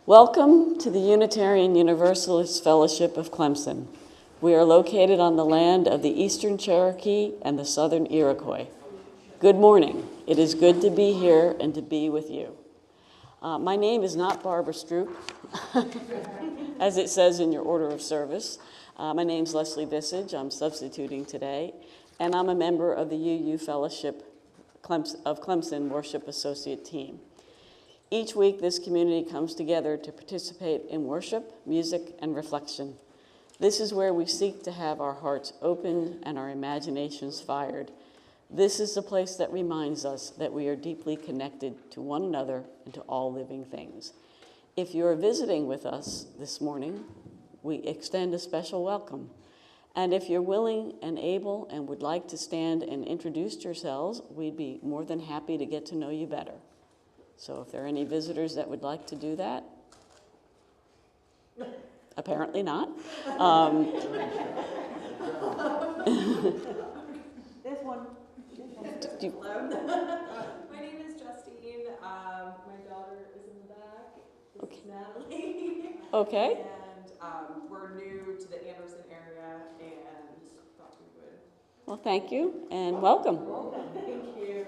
Welcome to the Unitarian Universalist Fellowship of Clemson. We are located on the land of the Eastern Cherokee and the Southern Iroquois. Good morning. It is good to be here and to be with you. My name is not Barbara Stroup, as it says in your order of service. My name's Leslie Visage. I'm substituting today, and I'm a member of the UU Fellowship of Clemson Worship Associate Team. Each week, this community comes together to participate in worship, music, and reflection. This is where we seek to have our hearts opened and our imaginations fired. This is the place that reminds us that we are deeply connected to one another and to all living things. If you are visiting with us this morning, we extend a special welcome. And if you're willing and able and would like to stand and introduce yourselves, we'd be more than happy to get to know you better. So if there are any visitors that would like to do that, apparently not. This one. My name is Justine. My daughter is in the back. This is Natalie. Okay. And we're new to the Anderson area and thought we would. Well, thank you and welcome. Thank you.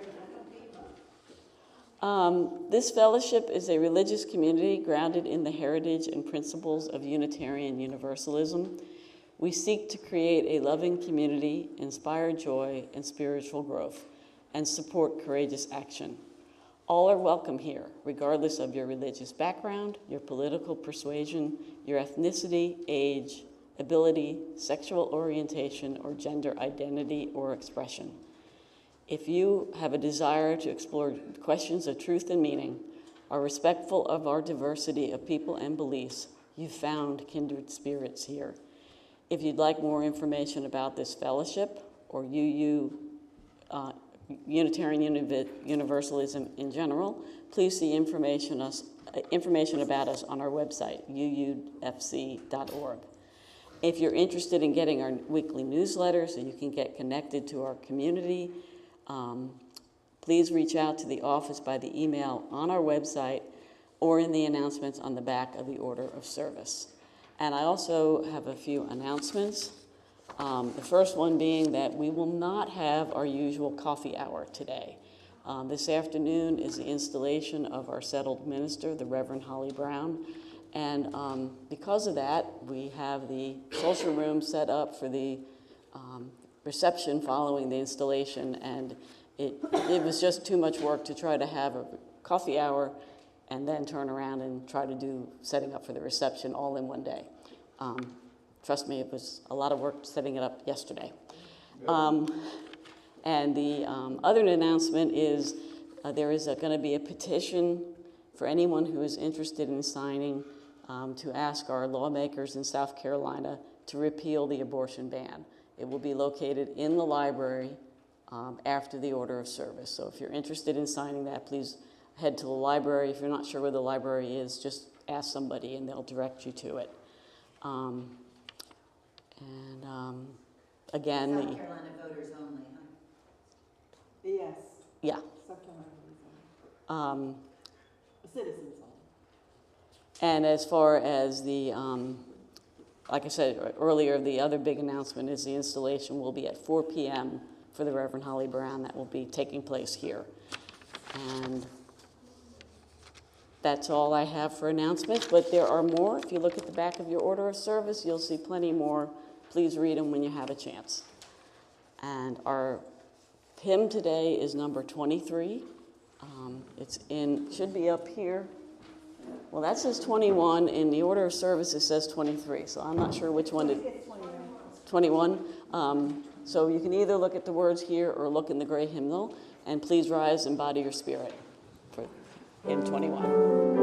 This fellowship is a religious community grounded in the heritage and principles of Unitarian Universalism. We seek to create a loving community, inspire joy and spiritual growth, and support courageous action. All are welcome here, regardless of your religious background, your political persuasion, your ethnicity, age, ability, sexual orientation, or gender identity or expression. If you have a desire to explore questions of truth and meaning, are respectful of our diversity of people and beliefs, you've found kindred spirits here. If you'd like more information about this fellowship or Unitarian Universalism in general, please see information about us on our website, UUFC.org. If you're interested in getting our weekly newsletter so you can get connected to our community, please reach out to the office by the email on our website or in the announcements on the back of the order of service. And I also have a few announcements. The first one being that we will not have our usual coffee hour today. This afternoon is the installation of our settled minister, the Reverend Holley Brown. And because of that, we have the social room set up for the reception following the installation, and it was just too much work to try to have a coffee hour and then turn around and try to do setting up for the reception all in one day. Trust me, it was a lot of work setting it up yesterday. And the other announcement is there is going to be a petition for anyone who is interested in signing to ask our lawmakers in South Carolina to repeal the abortion ban. It will be located in the library after the order of service. So if you're interested in signing that, please head to the library. If you're not sure where the library is, just ask somebody and they'll direct you to it. Again, South Carolina voters only, huh? Yes. Yeah. South Carolina voters only. Citizens only. And as far as the, like I said earlier, the other big announcement is the installation will be at 4 p.m. for the Reverend Holley Brown. That will be taking place here. And that's all I have for announcements, but there are more. If you look at the back of your order of service, you'll see plenty more. Please read them when you have a chance. And our hymn today is number 23. Should be up here. Well, that says 21. In the order of service, it says 23. So I'm not sure which one to. 21. So you can either look at the words here or look in the gray hymnal. And please rise and body your spirit for hymn 21.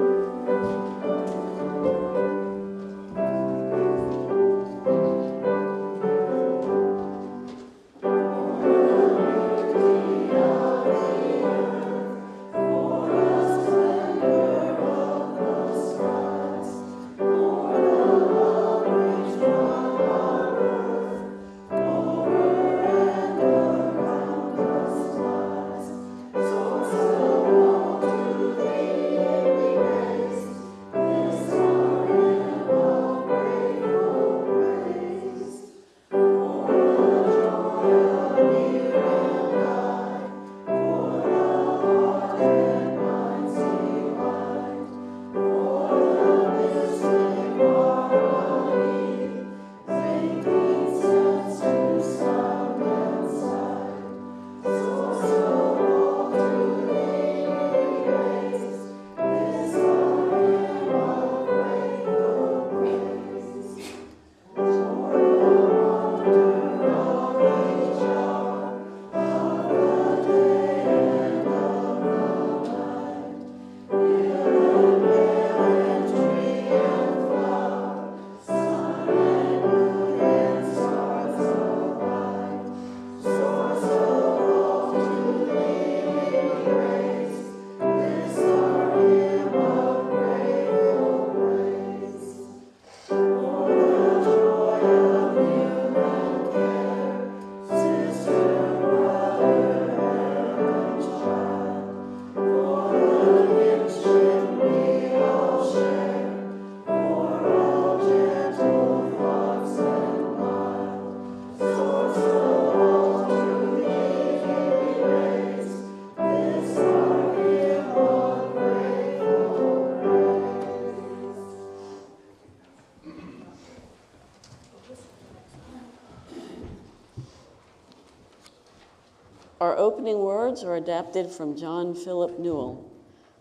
Our opening words are adapted from John Philip Newell.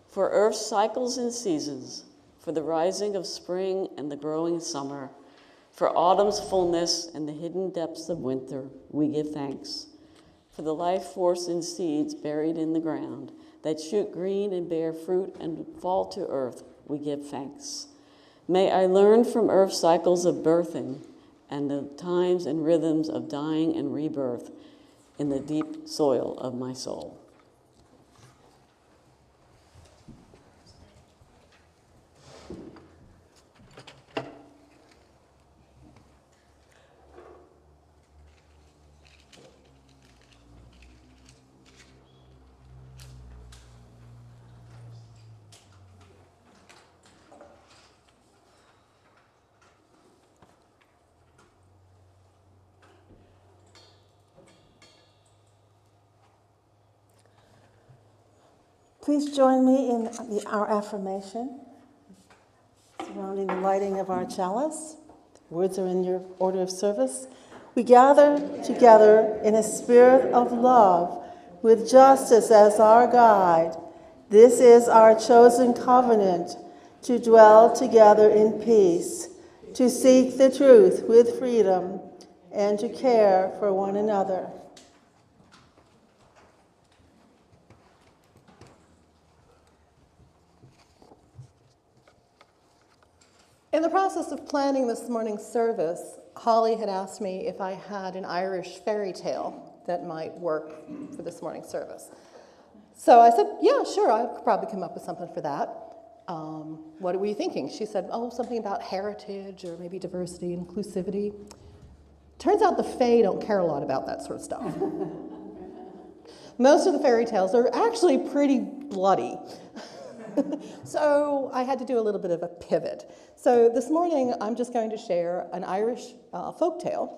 For earth's cycles and seasons, for the rising of spring and the growing summer, for autumn's fullness and the hidden depths of winter, we give thanks. For the life force and seeds buried in the ground that shoot green and bear fruit and fall to earth, we give thanks. May I learn from earth's cycles of birthing and the times and rhythms of dying and rebirth in the deep soil of my soul. Please join me in our affirmation surrounding the lighting of our chalice. Words are in your order of service. We gather together in a spirit of love with justice as our guide. This is our chosen covenant, to dwell together in peace, to seek the truth with freedom, and to care for one another. In the process of planning this morning's service, Holley had asked me if I had an Irish fairy tale that might work for this morning's service. So I said, yeah, sure, I could probably come up with something for that. What were you thinking? She said, oh, something about heritage or maybe diversity, inclusivity. Turns out the Fae don't care a lot about that sort of stuff. Most of the fairy tales are actually pretty bloody. So I had to do a little bit of a pivot. So this morning, I'm just going to share an Irish folktale,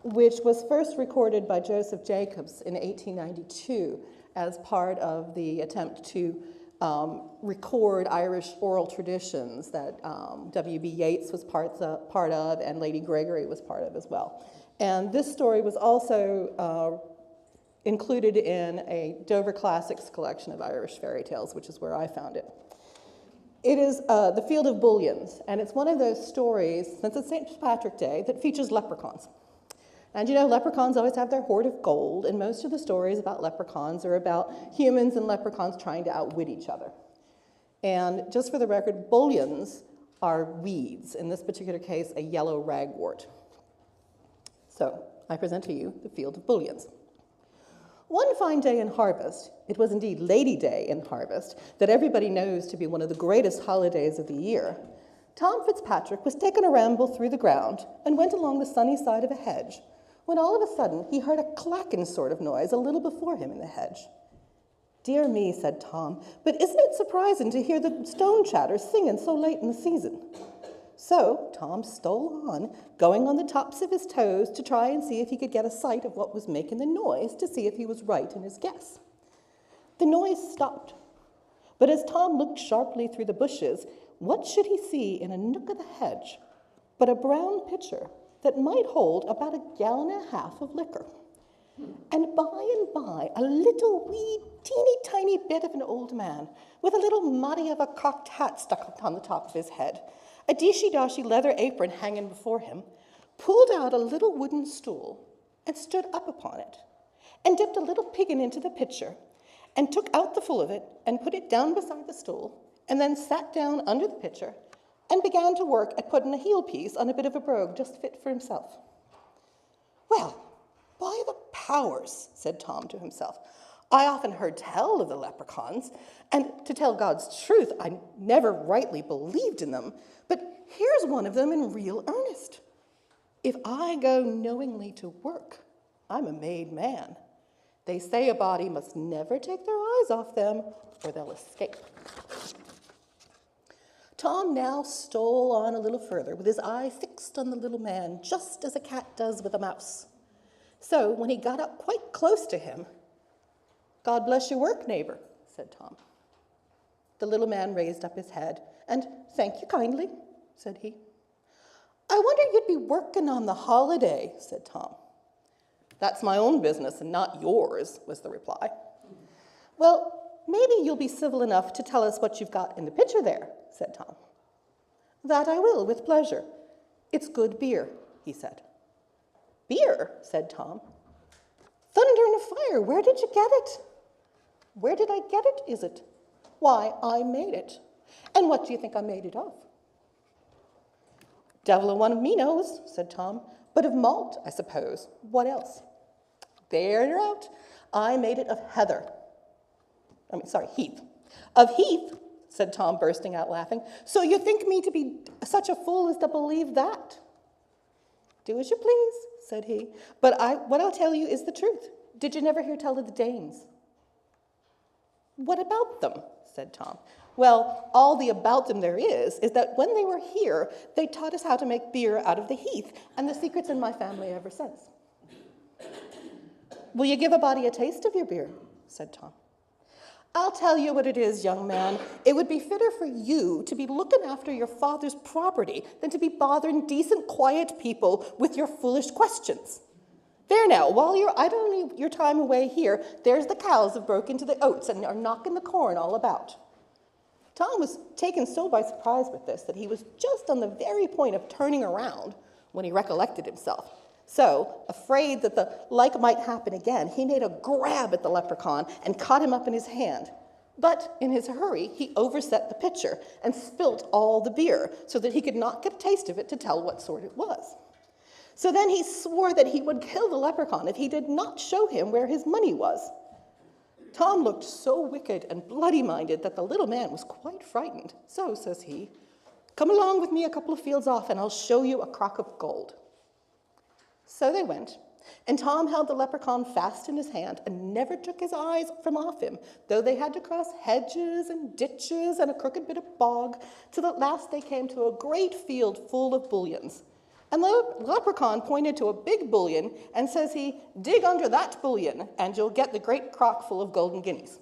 which was first recorded by Joseph Jacobs in 1892 as part of the attempt to record Irish oral traditions that W.B. Yeats was part of and Lady Gregory was part of as well. And this story was also included in a Dover Classics collection of Irish fairy tales, which is where I found it. It is The Field of Bullions, and it's one of those stories, since it's St. Patrick's Day, that features leprechauns. And you know, leprechauns always have their hoard of gold, and most of the stories about leprechauns are about humans and leprechauns trying to outwit each other. And just for the record, bullions are weeds, in this particular case, a yellow ragwort. So I present to you The Field of Bullions. One fine day in harvest, it was indeed Lady Day in harvest, that everybody knows to be one of the greatest holidays of the year, Tom Fitzpatrick was taking a ramble through the ground and went along the sunny side of a hedge, when all of a sudden he heard a clacking sort of noise a little before him in the hedge. "Dear me," said Tom, "but isn't it surprising to hear the stone chatters singing so late in the season?" So Tom stole on, going on the tops of his toes to try and see if he could get a sight of what was making the noise, to see if he was right in his guess. The noise stopped, but as Tom looked sharply through the bushes, what should he see in a nook of the hedge but a brown pitcher that might hold about 1.5 gallons of liquor. And by, a little wee, teeny tiny bit of an old man with a little muddy of a cocked hat stuck up on the top of his head, a dishy-dashy leather apron hanging before him, pulled out a little wooden stool and stood up upon it, and dipped a little piggin into the pitcher, and took out the full of it and put it down beside the stool, and then sat down under the pitcher and began to work at putting a heel piece on a bit of a brogue just fit for himself. "Well, by the powers," said Tom to himself, "I often heard tell of the leprechauns, and to tell God's truth, I never rightly believed in them, but here's one of them in real earnest. If I go knowingly to work, I'm a made man. They say a body must never take their eyes off them, or they'll escape." Tom now stole on a little further, with his eye fixed on the little man, just as a cat does with a mouse. So when he got up quite close to him, "God bless your work, neighbor," said Tom. The little man raised up his head, and "Thank you kindly," said he. "I wonder you'd be working on the holiday," said Tom. "That's my own business and not yours," was the reply. "Well, maybe you'll be civil enough to tell us what you've got in the pitcher there," said Tom. "That I will, with pleasure. It's good beer," he said. "Beer?" said Tom. "Thunder and fire, where did you get it?" "Where did I get it, is it? Why, I made it. And what do you think I made it of?" "Devil a one of me knows," said Tom, "but of malt, I suppose. What else?" "There you're out. I made it of heath." "Of heath?" said Tom, bursting out laughing. "So you think me to be such a fool as to believe that?" "Do as you please," said he, "but what I'll tell you is the truth. Did you never hear tell of the Danes?" "What about them?" said Tom. "Well, all the about them there is that when they were here, they taught us how to make beer out of the heath, and the secret's in my family ever since." "Will you give a body a taste of your beer?" said Tom. "I'll tell you what it is, young man. It would be fitter for you to be looking after your father's property than to be bothering decent, quiet people with your foolish questions. There now, while you're idling your time away here, there's the cows have broke into the oats and are knocking the corn all about. Tom was taken so by surprise with this that he was just on the very point of turning around when he recollected himself. So, afraid that the like might happen again, he made a grab at the leprechaun and caught him up in his hand. But in his hurry, he overset the pitcher and spilt all the beer so that he could not get a taste of it to tell what sort it was. So then he swore that he would kill the leprechaun if he did not show him where his money was. Tom looked so wicked and bloody-minded that the little man was quite frightened. So, says he, "Come along with me a couple of fields off and I'll show you a crock of gold." So they went, and Tom held the leprechaun fast in his hand and never took his eyes from off him, though they had to cross hedges and ditches and a crooked bit of bog, till at last they came to a great field full of bullions. And the leprechaun pointed to a big bullion and says he, "Dig under that bullion and you'll get the great crock full of golden guineas."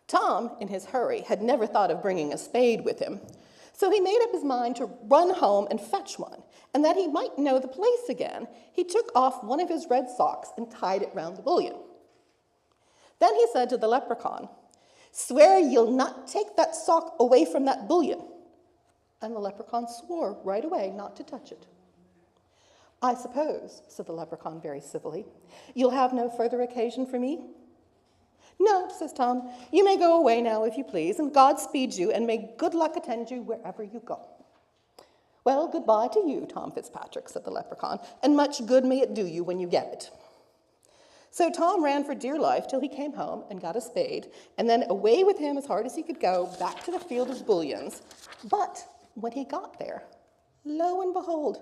Tom, in his hurry, had never thought of bringing a spade with him, so he made up his mind to run home and fetch one, and that he might know the place again, he took off one of his red socks and tied it round the bullion. Then he said to the leprechaun, "Swear you'll not take that sock away from that bullion." And the leprechaun swore right away not to touch it. "I suppose," said the leprechaun very civilly, "you'll have no further occasion for me?" "No," says Tom, "you may go away now if you please, and God speed you, and may good luck attend you wherever you go." "Well, goodbye to you, Tom Fitzpatrick," said the leprechaun, "and much good may it do you when you get it." So Tom ran for dear life till he came home and got a spade, and then away with him as hard as he could go, back to the field of bullions. But when he got there, lo and behold,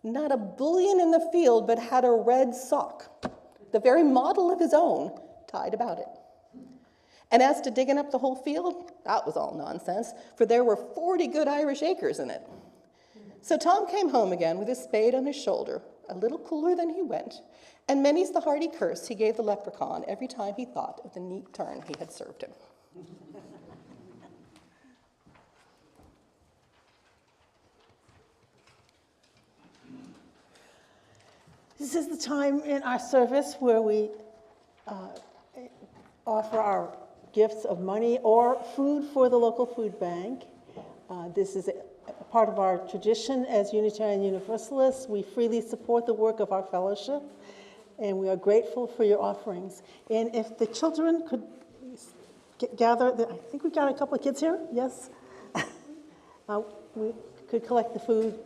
not a bullion in the field, but had a red sock, the very model of his own, tied about it. And as to digging up the whole field, that was all nonsense, for there were 40 good Irish acres in it. So Tom came home again with his spade on his shoulder, a little cooler than he went, and many's the hearty curse he gave the leprechaun every time he thought of the neat turn he had served him. This is the time in our service where we offer our gifts of money or food for the local food bank. This is a part of our tradition as Unitarian Universalists. We freely support the work of our fellowship, and we are grateful for your offerings. And if the children could gather, I think we've got a couple of kids here, yes? We could collect the food.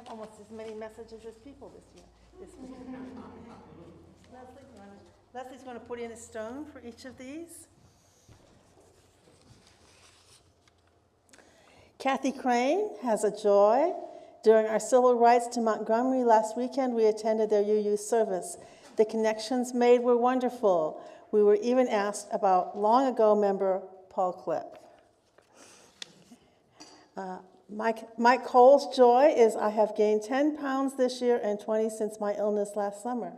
Almost as many messages as people this week. Leslie's going to put in a stone for each of these. Kathy Crane has a joy. During our civil rights to Montgomery last weekend, we attended their UU service. The connections made were wonderful. We were even asked about long ago member Paul Clipp. Mike Cole's joy is I have gained 10 pounds this year and 20 since my illness last summer.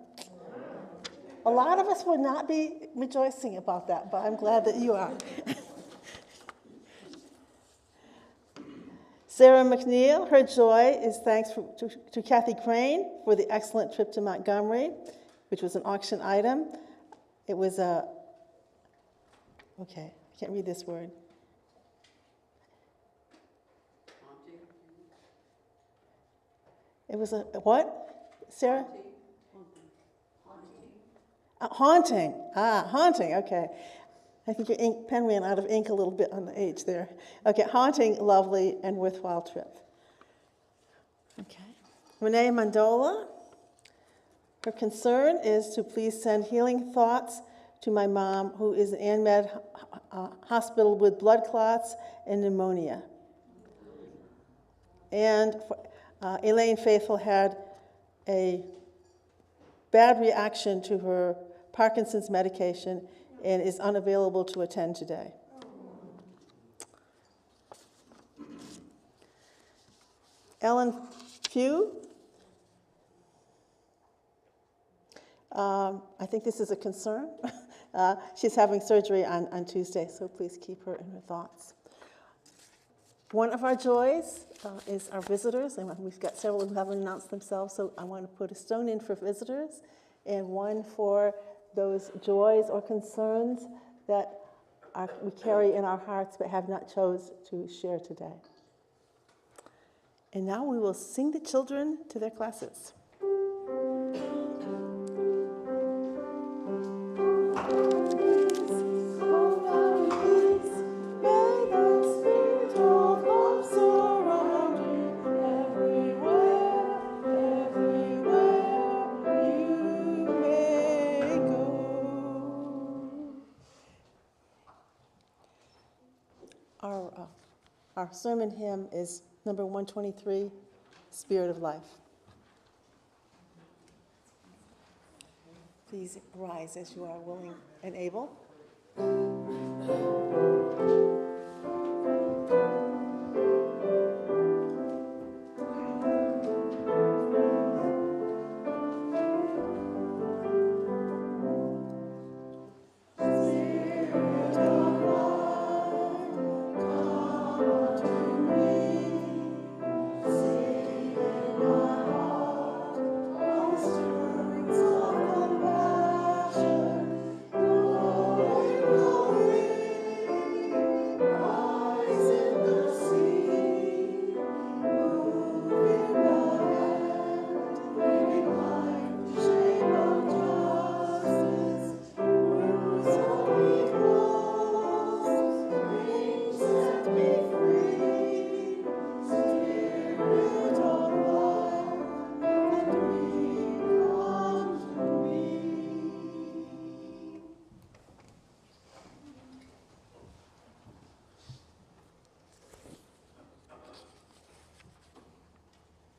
A lot of us would not be rejoicing about that, but I'm glad that you are. Sarah McNeil, her joy is thanks to Kathy Crane for the excellent trip to Montgomery, which was an auction item. It was a, okay, I can't read this word. It was a what, Sarah? Haunting. Haunting, okay. I think your pen ran out of ink a little bit on the H there. Okay, haunting, lovely, and worthwhile trip. Okay. Renee Mandola, her concern is to please send healing thoughts to my mom, who is in AnMed hospital with blood clots and pneumonia. And Elaine Faithful had a bad reaction to her Parkinson's medication and is unavailable to attend today. Ellen Pugh, I think this is a concern. She's having surgery on Tuesday, so please keep her in your thoughts. One of our joys is our visitors, and we've got several who haven't announced themselves, so I want to put a stone in for visitors and one for those joys or concerns that we carry in our hearts but have not chose to share today. And now we will sing the children to their classes. Our sermon hymn is number 123, Spirit of Life. Please rise as you are willing and able.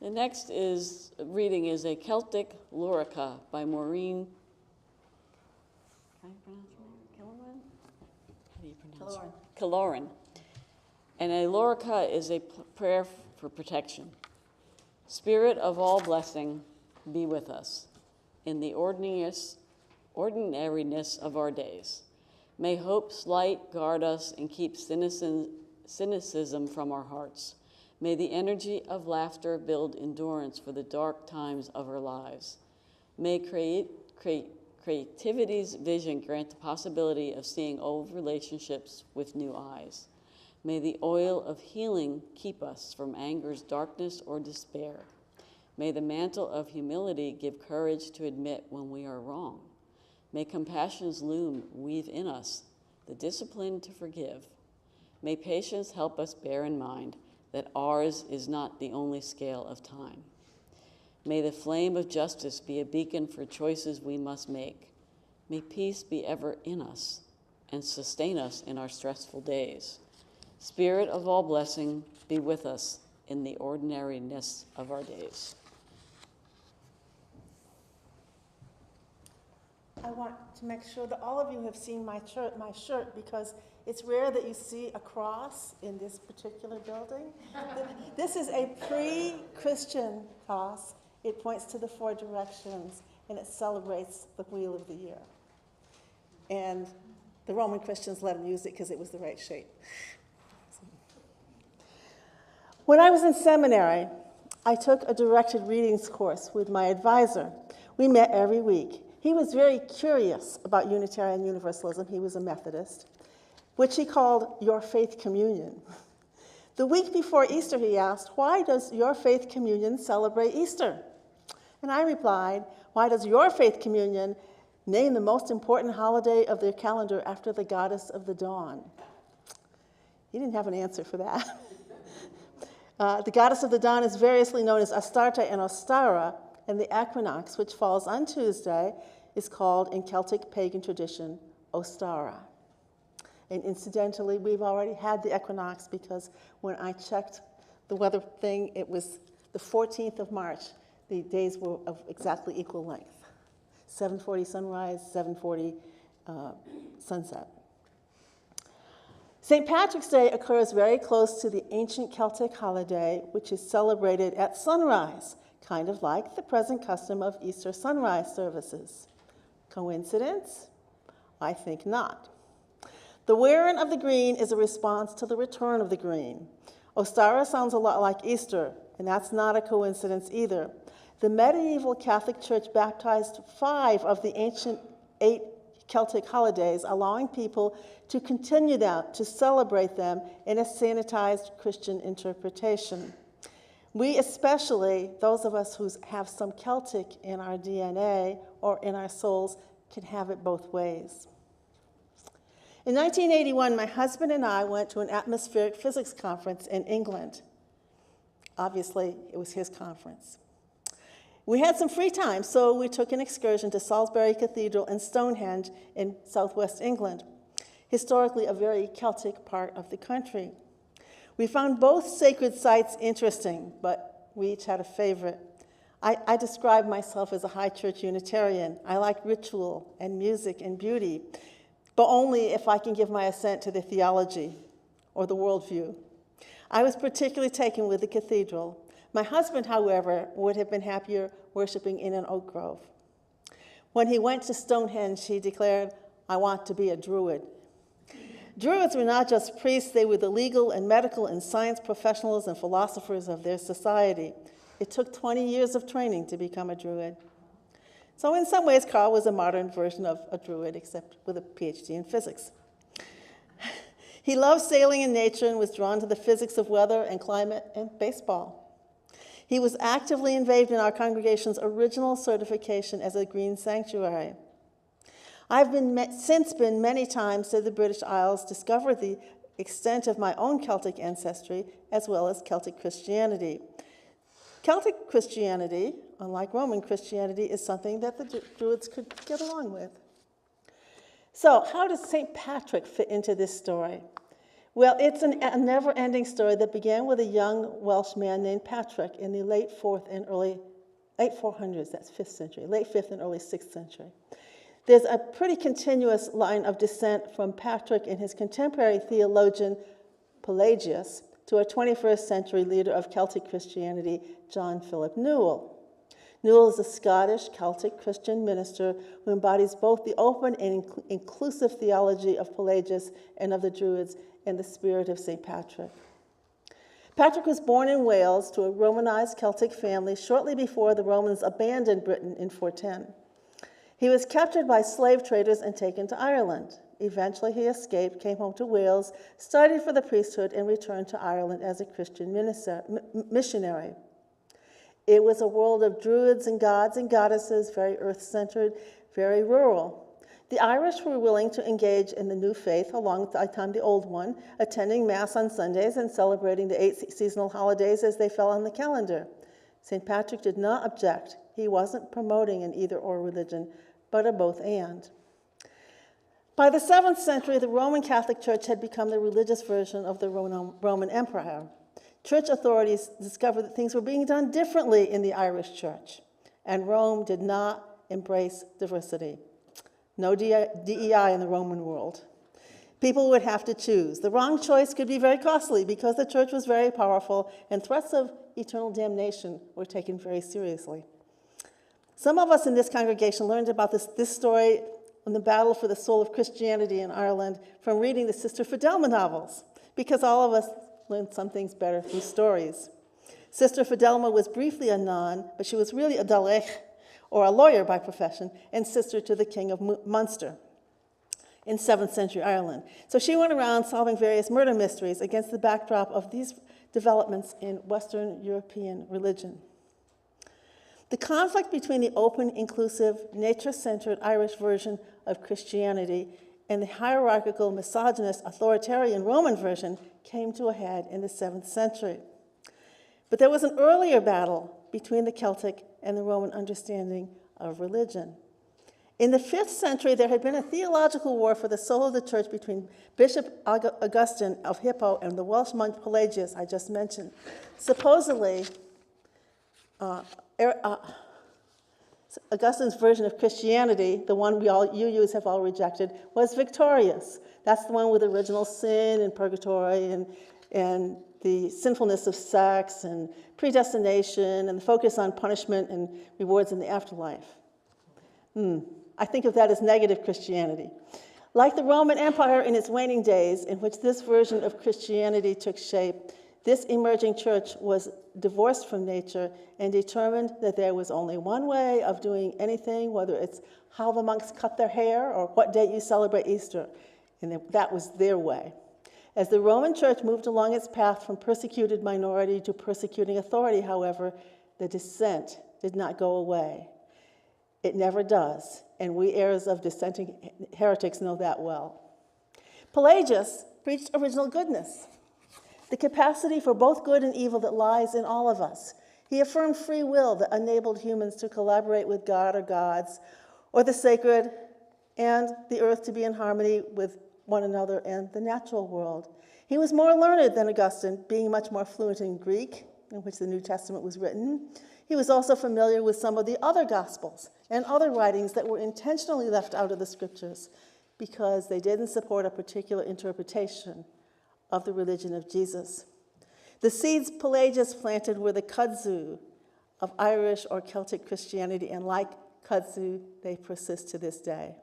The next reading is a Celtic Lorica by Maureen. How do you pronounce her name? Killoran? How do you pronounce her? Killoran. And a Lorica is a prayer for protection. Spirit of all blessing, be with us in the ordinariness of our days. May hope's light guard us and keep cynicism from our hearts. May the energy of laughter build endurance for the dark times of our lives. May creativity's vision grant the possibility of seeing old relationships with new eyes. May the oil of healing keep us from anger's darkness or despair. May the mantle of humility give courage to admit when we are wrong. May compassion's loom weave in us the discipline to forgive. May patience help us bear in mind that ours is not the only scale of time. May the flame of justice be a beacon for choices we must make. May peace be ever in us and sustain us in our stressful days. Spirit of all blessing, be with us in the ordinariness of our days. I want to make sure that all of you have seen my shirt because it's rare that you see a cross in this particular building. This is a pre-Christian cross. It points to the 4 directions, and it celebrates the wheel of the year. And the Roman Christians let them use it because it was the right shape. When I was in seminary, I took a directed readings course with my advisor. We met every week. He was very curious about Unitarian Universalism. He was a Methodist, which he called Your Faith Communion. The week before Easter, he asked, why does Your Faith Communion celebrate Easter? And I replied, why does Your Faith Communion name the most important holiday of their calendar after the goddess of the dawn? He didn't have an answer for that. The goddess of the dawn is variously known as Astarte and Ostara, and the equinox, which falls on Tuesday, is called, in Celtic pagan tradition, Ostara. And incidentally, we've already had the equinox because when I checked the weather thing, it was the 14th of March. The days were of exactly equal length. 7:40 sunrise, 7:40 sunset. St. Patrick's Day occurs very close to the ancient Celtic holiday, which is celebrated at sunrise, kind of like the present custom of Easter sunrise services. Coincidence? I think not. The wearing of the green is a response to the return of the green. Ostara sounds a lot like Easter, and that's not a coincidence either. The medieval Catholic Church baptized 5 of the ancient 8 Celtic holidays, allowing people to continue to celebrate them in a sanitized Christian interpretation. We especially, those of us who have some Celtic in our DNA or in our souls, can have it both ways. In 1981, my husband and I went to an atmospheric physics conference in England. Obviously, it was his conference. We had some free time, so we took an excursion to Salisbury Cathedral and Stonehenge in southwest England, historically a very Celtic part of the country. We found both sacred sites interesting, but we each had a favorite. I describe myself as a high church Unitarian. I like ritual and music and beauty, but only if I can give my assent to the theology or the worldview. I was particularly taken with the cathedral. My husband, however, would have been happier worshiping in an oak grove. When he went to Stonehenge, he declared, I want to be a Druid. Druids were not just priests, they were the legal and medical and science professionals and philosophers of their society. It took 20 years of training to become a Druid. So in some ways, Carl was a modern version of a Druid, except with a PhD in physics. He loved sailing in nature and was drawn to the physics of weather and climate and baseball. He was actively involved in our congregation's original certification as a green sanctuary. I've since been many times to the British Isles, discovered the extent of my own Celtic ancestry, as well as Celtic Christianity. Celtic Christianity, unlike Roman Christianity, is something that the Druids could get along with. So how does St. Patrick fit into this story? Well, it's a never-ending story that began with a young Welsh man named Patrick in the late 400s, that's 5th century, late 5th and early 6th century. There's a pretty continuous line of descent from Patrick and his contemporary theologian Pelagius to a 21st century leader of Celtic Christianity, John Philip Newell. Newell is a Scottish Celtic Christian minister who embodies both the open and inclusive theology of Pelagius and of the Druids in the spirit of St. Patrick. Patrick was born in Wales to a Romanized Celtic family shortly before the Romans abandoned Britain in 410. He was captured by slave traders and taken to Ireland. Eventually, he escaped, came home to Wales, studied for the priesthood, and returned to Ireland as a Christian missionary. It was a world of druids and gods and goddesses, very earth-centered, very rural. The Irish were willing to engage in the new faith along with the old one, attending Mass on Sundays and celebrating the 8 seasonal holidays as they fell on the calendar. St. Patrick did not object. He wasn't promoting an either-or religion, but a both-and. By the 7th century, the Roman Catholic Church had become the religious version of the Roman Empire. Church authorities discovered that things were being done differently in the Irish Church, and Rome did not embrace diversity. No DEI in the Roman world. People would have to choose. The wrong choice could be very costly because the church was very powerful and threats of eternal damnation were taken very seriously. Some of us in this congregation learned about this story in the battle for the soul of Christianity in Ireland from reading the Sister Fidelma novels, because all of us learn some things better through stories. Sister Fidelma was briefly a nun, but she was really a dalech, or a lawyer by profession, and sister to the King of Munster in 7th century Ireland. So she went around solving various murder mysteries against the backdrop of these developments in Western European religion. The conflict between the open, inclusive, nature-centered Irish version of Christianity and the hierarchical, misogynist, authoritarian Roman version came to a head in the 7th century. But there was an earlier battle between the Celtic and the Roman understanding of religion. In the 5th century, there had been a theological war for the soul of the church between Bishop Augustine of Hippo and the Welsh monk Pelagius, I just mentioned. Supposedly, Augustine's version of Christianity, the one you UUs have all rejected, was victorious. That's the one with original sin and purgatory and the sinfulness of sex and predestination and the focus on punishment and rewards in the afterlife. I think of that as negative Christianity. Like the Roman Empire in its waning days, in which this version of Christianity took shape, this emerging church was divorced from nature and determined that there was only one way of doing anything, whether it's how the monks cut their hair or what date you celebrate Easter. And that was their way. As the Roman Church moved along its path from persecuted minority to persecuting authority, however, the dissent did not go away. It never does, and we heirs of dissenting heretics know that well. Pelagius preached original goodness, the capacity for both good and evil that lies in all of us. He affirmed free will that enabled humans to collaborate with God or gods, or the sacred and the earth to be in harmony with one another and the natural world. He was more learned than Augustine, being much more fluent in Greek, in which the New Testament was written. He was also familiar with some of the other Gospels and other writings that were intentionally left out of the Scriptures because they didn't support a particular interpretation of the religion of Jesus. The seeds Pelagius planted were the kudzu of Irish or Celtic Christianity, and like kudzu, they persist to this day.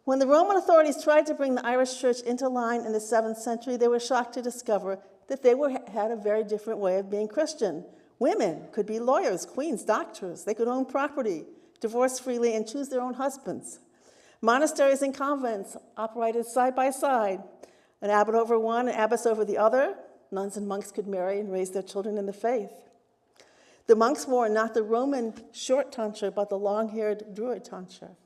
When the Roman authorities tried to bring the Irish church into line in the 7th century, they were shocked to discover that they had a very different way of being Christian. Women could be lawyers, queens, doctors. They could own property, divorce freely, and choose their own husbands. Monasteries and convents operated side by side. An abbot over one, an abbess over the other. Nuns and monks could marry and raise their children in the faith. The monks wore not the Roman short tonsure, but the long-haired Druid tonsure.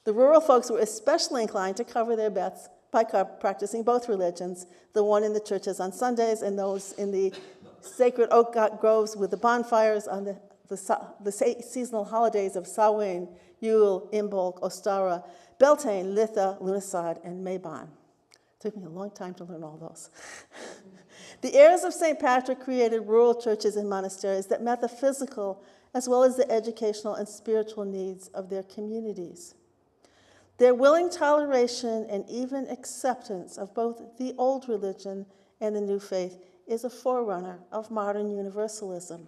The rural folks were especially inclined to cover their bets by practicing both religions, the one in the churches on Sundays and those in the sacred oak groves with the bonfires on the seasonal holidays of Samhain, Yule, Imbolc, Ostara, Beltane, Litha, Lughnasadh, and Mabon. It took me a long time to learn all those. The heirs of St. Patrick created rural churches and monasteries that met the physical as well as the educational and spiritual needs of their communities. Their willing toleration and even acceptance of both the old religion and the new faith is a forerunner of modern universalism.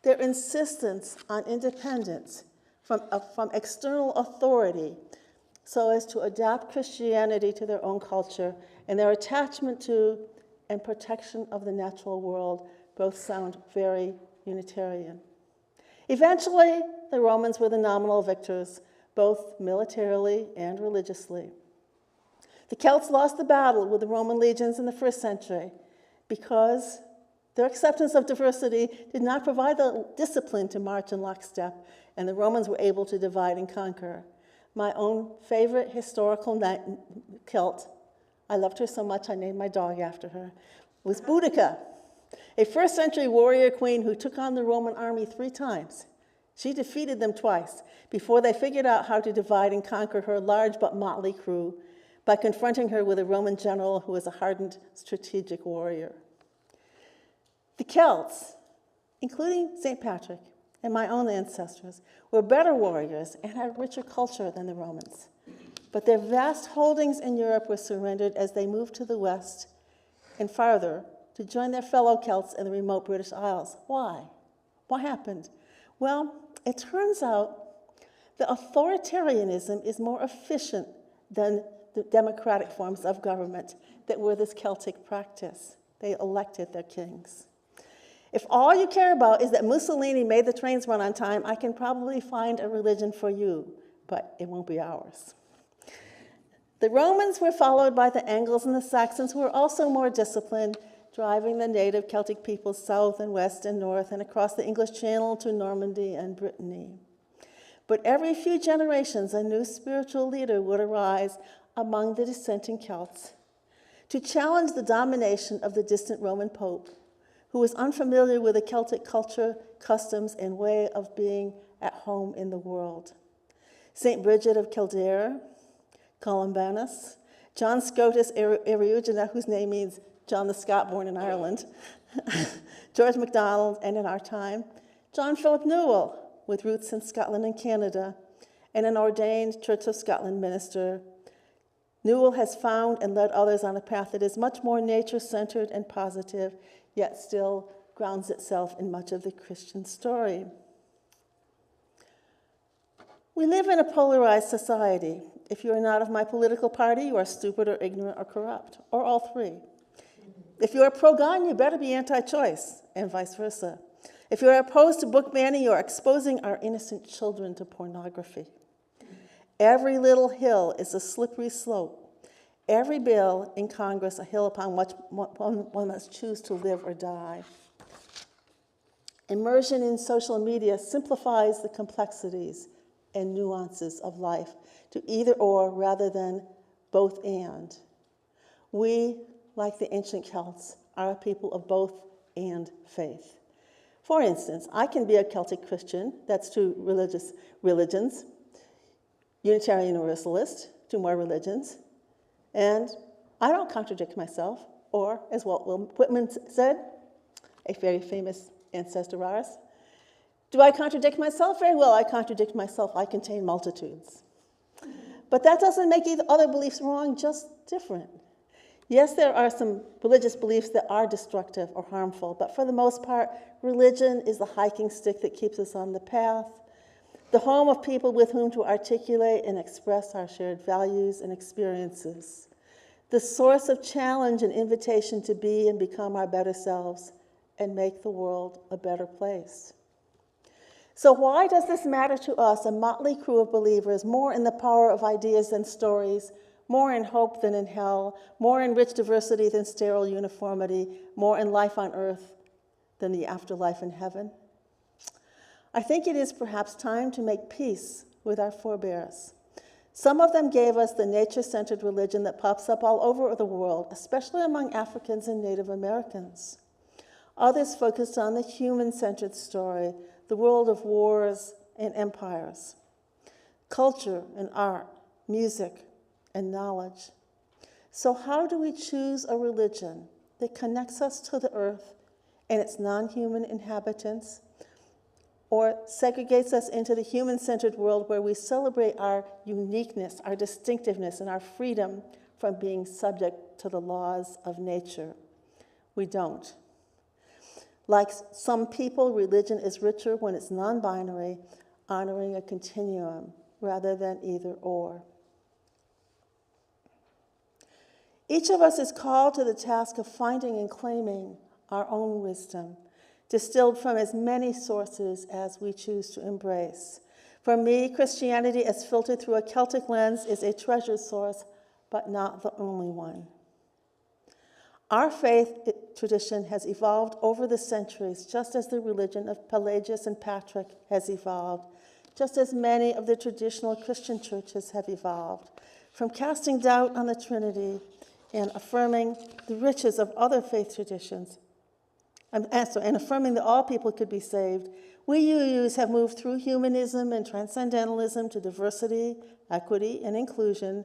Their insistence on independence from external authority so as to adapt Christianity to their own culture and their attachment to and protection of the natural world both sound very Unitarian. Eventually, the Romans were the nominal victors, both militarily and religiously. The Celts lost the battle with the Roman legions in the 1st century because their acceptance of diversity did not provide the discipline to march in lockstep, and the Romans were able to divide and conquer. My own favorite historical Celt, I loved her so much I named my dog after her, was Boudica, a 1st century warrior queen who took on the Roman army 3 times. She defeated them twice before they figured out how to divide and conquer her large but motley crew by confronting her with a Roman general who was a hardened strategic warrior. The Celts, including St. Patrick and my own ancestors, were better warriors and had a richer culture than the Romans. But their vast holdings in Europe were surrendered as they moved to the west and farther to join their fellow Celts in the remote British Isles. Why? What happened? Well, it turns out that authoritarianism is more efficient than the democratic forms of government that were this Celtic practice. They elected their kings. If all you care about is that Mussolini made the trains run on time, I can probably find a religion for you, but it won't be ours. The Romans were followed by the Angles and the Saxons, who were also more disciplined, driving the native Celtic peoples south and west and north and across the English Channel to Normandy and Brittany. But every few generations, a new spiritual leader would arise among the dissenting Celts to challenge the domination of the distant Roman Pope, who was unfamiliar with the Celtic culture, customs, and way of being at home in the world. St. Bridget of Kildare, Columbanus, John Scotus Eriugena, whose name means John the Scot born in Ireland, George MacDonald, and in our time, John Philip Newell, with roots in Scotland and Canada, and an ordained Church of Scotland minister. Newell has found and led others on a path that is much more nature-centered and positive, yet still grounds itself in much of the Christian story. We live in a polarized society. If you are not of my political party, you are stupid or ignorant or corrupt, or all three. If you are pro-gun, you better be anti-choice, and vice versa. If you are opposed to book banning, you are exposing our innocent children to pornography. Every little hill is a slippery slope. Every bill in Congress a hill upon which one must choose to live or die. Immersion in social media simplifies the complexities and nuances of life to either or rather than both and. We, like the ancient Celts, are a people of both and faith. For instance, I can be a Celtic Christian, that's two religious religions, Unitarian Universalist, two more religions, and I don't contradict myself, or as Walt Whitman said, a very famous ancestor of ours, do I contradict myself? Very well, I contradict myself. I contain multitudes. But that doesn't make either other beliefs wrong, just different. Yes, there are some religious beliefs that are destructive or harmful, but for the most part, religion is the hiking stick that keeps us on the path, the home of people with whom to articulate and express our shared values and experiences, the source of challenge and invitation to be and become our better selves and make the world a better place. So why does this matter to us, a motley crew of believers, more in the power of ideas than stories, more in hope than in hell, more in rich diversity than sterile uniformity, more in life on earth than the afterlife in heaven? I think it is perhaps time to make peace with our forebears. Some of them gave us the nature-centered religion that pops up all over the world, especially among Africans and Native Americans. Others focused on the human-centered story, the world of wars and empires, culture and art, music and knowledge. So how do we choose a religion that connects us to the earth and its non-human inhabitants, or segregates us into the human-centered world where we celebrate our uniqueness, our distinctiveness, and our freedom from being subject to the laws of nature? We don't. Like some people, religion is richer when it's non-binary, honoring a continuum rather than either or. Each of us is called to the task of finding and claiming our own wisdom, distilled from as many sources as we choose to embrace. For me, Christianity as filtered through a Celtic lens is a treasure source, but not the only one. Our faith tradition has evolved over the centuries, just as the religion of Pelagius and Patrick has evolved, just as many of the traditional Christian churches have evolved, from casting doubt on the Trinity and affirming the riches of other faith traditions, and affirming that all people could be saved, we UUs have moved through humanism and transcendentalism to diversity, equity, and inclusion,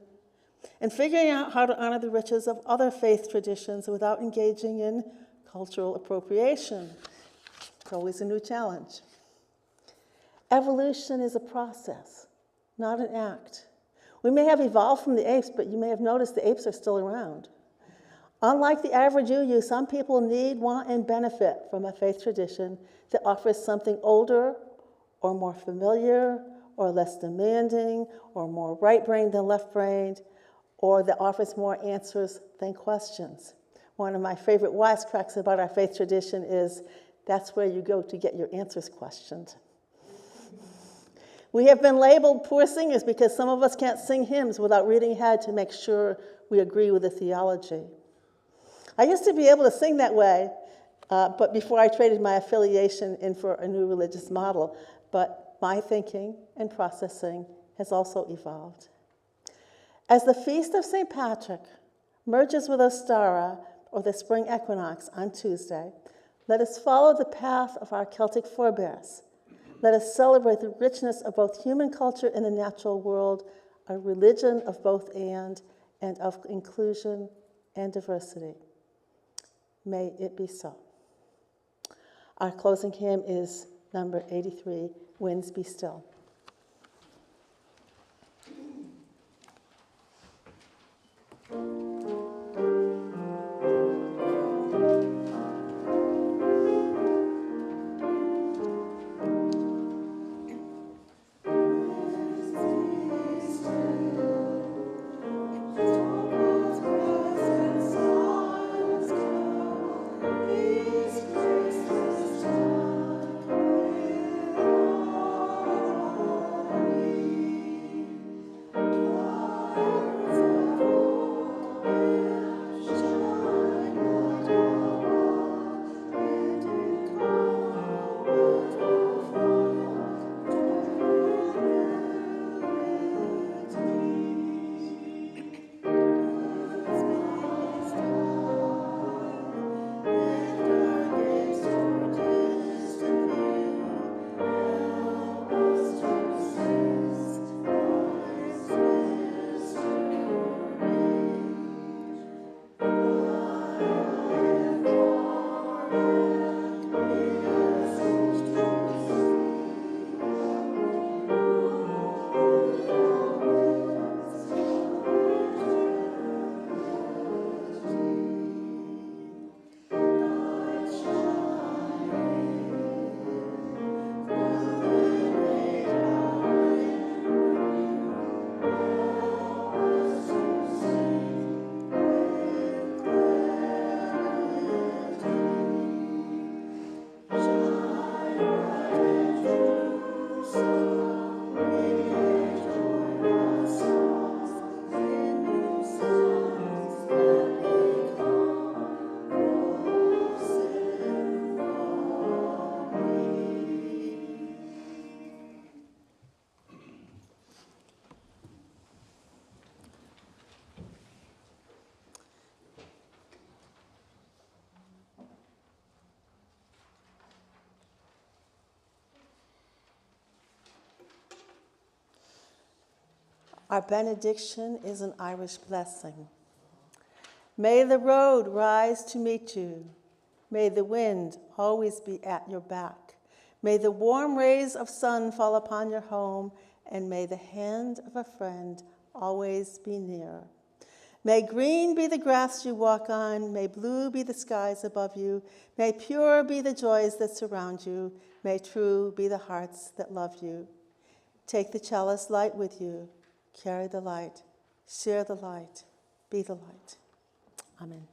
and figuring out how to honor the riches of other faith traditions without engaging in cultural appropriation. It's always a new challenge. Evolution is a process, not an act. We may have evolved from the apes, but you may have noticed the apes are still around. Unlike the average UU, some people need, want, and benefit from a faith tradition that offers something older or more familiar or less demanding or more right-brained than left-brained, or that offers more answers than questions. One of my favorite wisecracks about our faith tradition is, that's where you go to get your answers questioned. We have been labeled poor singers because some of us can't sing hymns without reading ahead to make sure we agree with the theology. I used to be able to sing that way, but before I traded my affiliation in for a new religious model. But my thinking and processing has also evolved. As the feast of St. Patrick merges with Ostara, or the spring equinox, on Tuesday, let us follow the path of our Celtic forebears. Let us celebrate the richness of both human culture and the natural world, a religion of both and of inclusion and diversity. May it be so. Our closing hymn is number 83, Winds Be Still. Our benediction is an Irish blessing. May the road rise to meet you. May the wind always be at your back. May the warm rays of sun fall upon your home, and may the hand of a friend always be near. May green be the grass you walk on. May blue be the skies above you. May pure be the joys that surround you. May true be the hearts that love you. Take the chalice light with you. Carry the light. Share the light. Be the light. Amen.